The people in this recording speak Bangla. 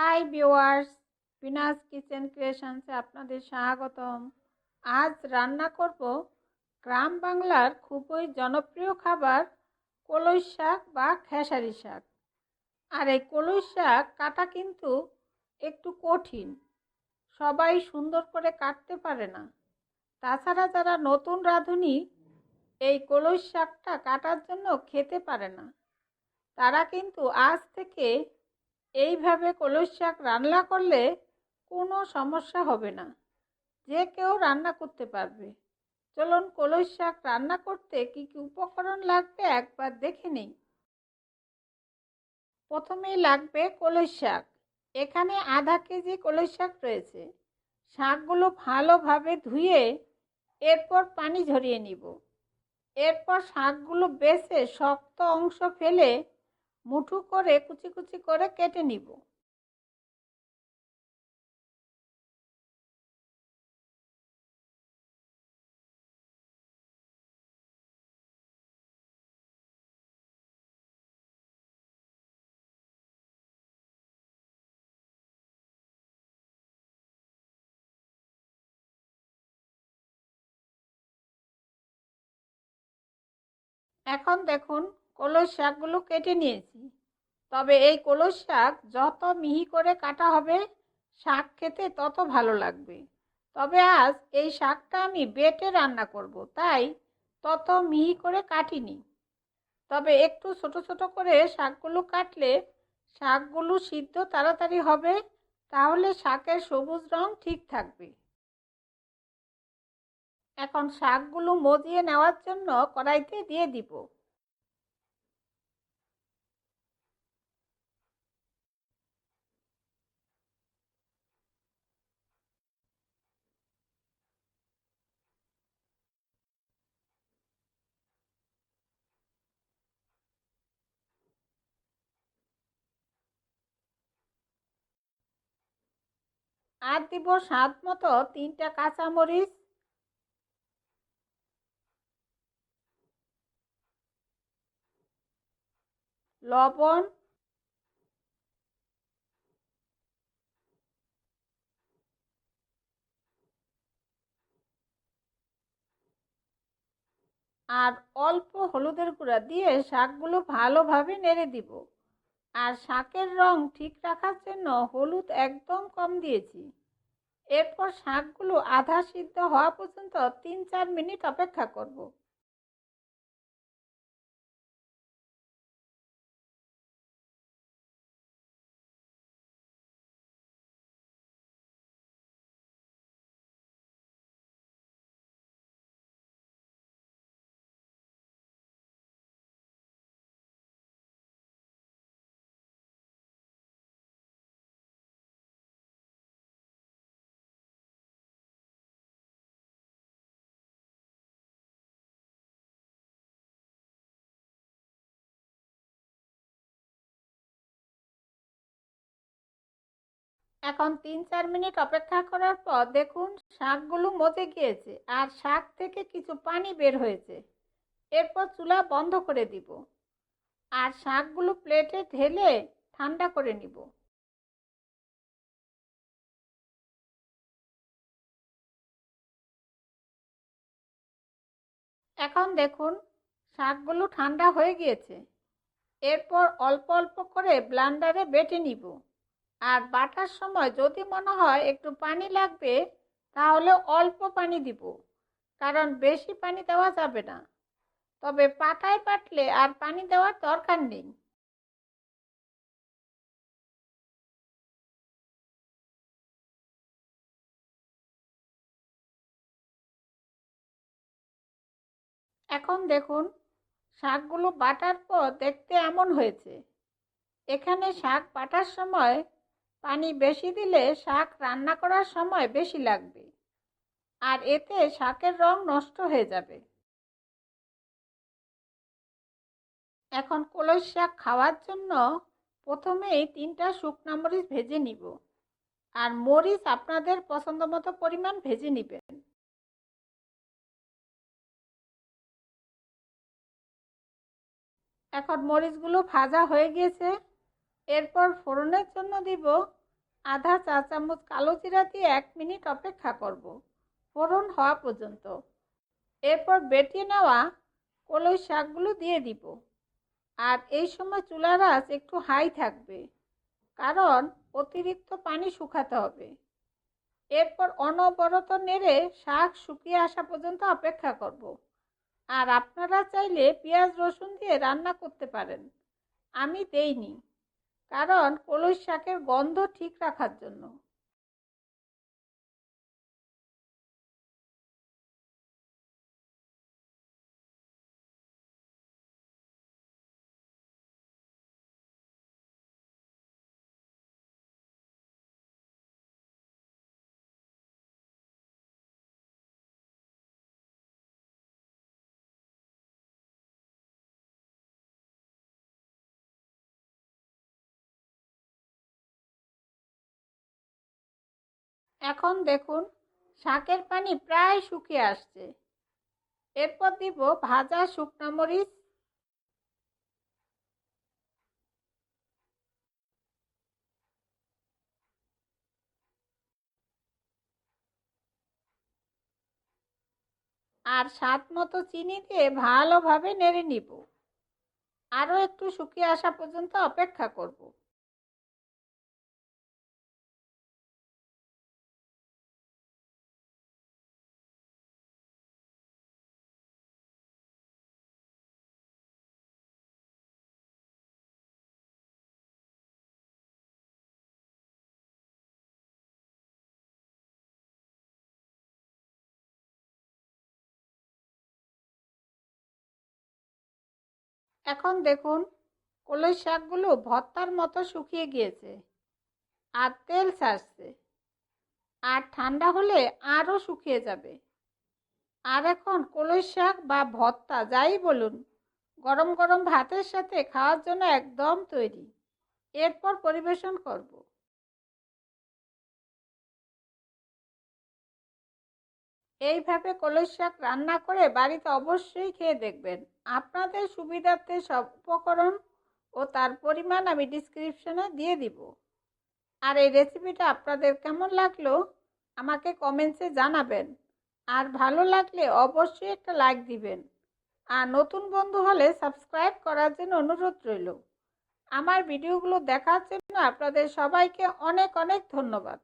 হাই ভিউয়ার্স, বিনাস কিচেন ক্রিয়েশনসে আপনাদের স্বাগতম। আজ রান্না করব গ্রাম বাংলার খুবই জনপ্রিয় খাবার কলই শাক বা খেসারি শাক। আর এই কলই শাক কাটা কিন্তু একটু কঠিন, সবাই সুন্দর করে কাটতে পারে না। তাছাড়া যারা নতুন রাঁধুনি এই কলই শাকটা কাটার জন্য খেতে পারে না, তারা কিন্তু আজ থেকে এইভাবে কলই শাক রান্না করলে কোনো সমস্যা হবে না, যে কেউ রান্না করতে পারবে। চলুন কলই শাক রান্না করতে কি কি উপকরণ লাগবে একবার দেখে নিই। প্রথমেই লাগবে কলই শাক। এখানে আধা কেজি কলই শাক রয়েছে। শাকগুলো ভালোভাবে ধুয়ে এরপর পানি ঝরিয়ে নিব। এরপর শাকগুলো বেছে শক্ত অংশ ফেলে মুঠো করে কুচি কুচি করে কেটে নিব। এখন দেখুন কলই শাকগুলো কেটে নিয়েছি। তবে এই কলই শাক যত মিহি করে কাটা হবে শাক খেতে তত ভালো লাগবে। তবে আজ এই শাকটা আমি বেটে রান্না করব, তাই তত মিহি করে কাটিনি। তবে একটু ছোট ছোট করে শাকগুলো কাটলে শাকগুলো সিদ্ধ তাড়াতাড়ি হবে, তাহলে শাকের সবুজ রং ঠিক থাকবে। এখন শাকগুলো মজিয়ে নেওয়ার জন্য কড়াইতে দিয়ে দিব। আর দিব স্বাদ মতো 3টা কাঁচামরিচ, লবণ, আর অল্প হলুদের গুঁড়া দিয়ে শাকগুলো ভালোভাবে নেড়ে দিব। আর শাকের রং ঠিক রাখার জন্য হলুদ একদম কম দিয়েছি। এরপর শাকগুলো আধা সিদ্ধ হওয়া পর্যন্ত 3-4 মিনিট অপেক্ষা করব। এখন 3-4 মিনিট অপেক্ষা করার পর দেখুন শাকগুলো মজে গিয়েছে আর শাক থেকে কিছু পানি বের হয়েছে। এরপর চুলা বন্ধ করে দিব আর শাকগুলো প্লেটে ঢেলে ঠান্ডা করে নিব। এখন দেখুন শাকগুলো ঠান্ডা হয়ে গিয়েছে। এরপর অল্প অল্প করে ব্লেন্ডারে বেটে নিব। আর বাটার সময় যদি মনে হয় একটু পানি লাগবে, তাহলে অল্প পানি দিব, কারণ বেশি পানি দেওয়া যাবে না। তবে পাটায় বাটলে আর পানি দেওয়ার দরকার নেই। এখন দেখুন শাকগুলো বাটার পর দেখতে এমন হয়েছে। এখানে শাক বাটার সময় পানি বেশি দিলে শাক রান্না করার সময় বেশি লাগবে, আর এতে শাকের রং নষ্ট হয়ে যাবে। এখন কলই শাক খাওয়ার জন্য প্রথমেই 3টা শুকনো মরিচ ভেজে নিব। আর মরিচ আপনাদের পছন্দ মতো পরিমাণ ভেজে নেবেন। এখন মরিচগুলো ভাজা হয়ে গিয়েছে। এরপর ফোড়নের জন্য দিব আধা চা চামচ কালো জিরা দিয়ে 1 মিনিট অপেক্ষা করব ফোড়ন হওয়া পর্যন্ত। এরপর বেটে নেওয়া কলই শাকগুলো দিয়ে দিব। আর এই সময় চুলার আঁচ একটু হাই থাকবে, কারণ অতিরিক্ত পানি শুকাতে হবে। এরপর অনবরত নেড়ে শাক শুকিয়ে আসা পর্যন্ত অপেক্ষা করব। আর আপনারা চাইলে পেঁয়াজ রসুন দিয়ে রান্না করতে পারেন, আমি দেইনি, কারণ কলই শাকের গন্ধ ঠিক রাখার জন্য। এখন দেখুন শাকের পানি প্রায় শুকিয়ে আসছে। এরপর দিব ভাজা শুকনা মরিচ, আর স্বাদ মতো চিনি দিয়ে ভালোভাবে নেড়ে নিব। আরও একটু শুকিয়ে আসা পর্যন্ত অপেক্ষা করব। এখন দেখুন কলই শাকগুলো ভর্তার মতো শুকিয়ে গিয়েছে আর তেল ছাড়ছে। আর ঠান্ডা হলে আরও শুকিয়ে যাবে। আর এখন কলই শাক বা ভর্তা যাই বলুন, গরম গরম ভাতের সাথে খাওয়ার জন্য একদম তৈরি। এরপর পরিবেশন করব। এইভাবে কলই শাক রান্না করে বাড়িতে অবশ্যই খেয়ে দেখবেন। আপনাদের সুবিধার্থে সব উপকরণ ও তার পরিমাণ আমি ডিসক্রিপশনে দিয়ে দিব। আর এই রেসিপিটা আপনাদের কেমন লাগলো আমাকে কমেন্টসে জানাবেন। আর ভালো লাগলে অবশ্যই একটা লাইক দিবেন। আর নতুন বন্ধু হলে সাবস্ক্রাইব করার জন্য অনুরোধ রইল। আমার ভিডিওগুলো দেখার জন্য আপনাদের সবাইকে অনেক অনেক ধন্যবাদ।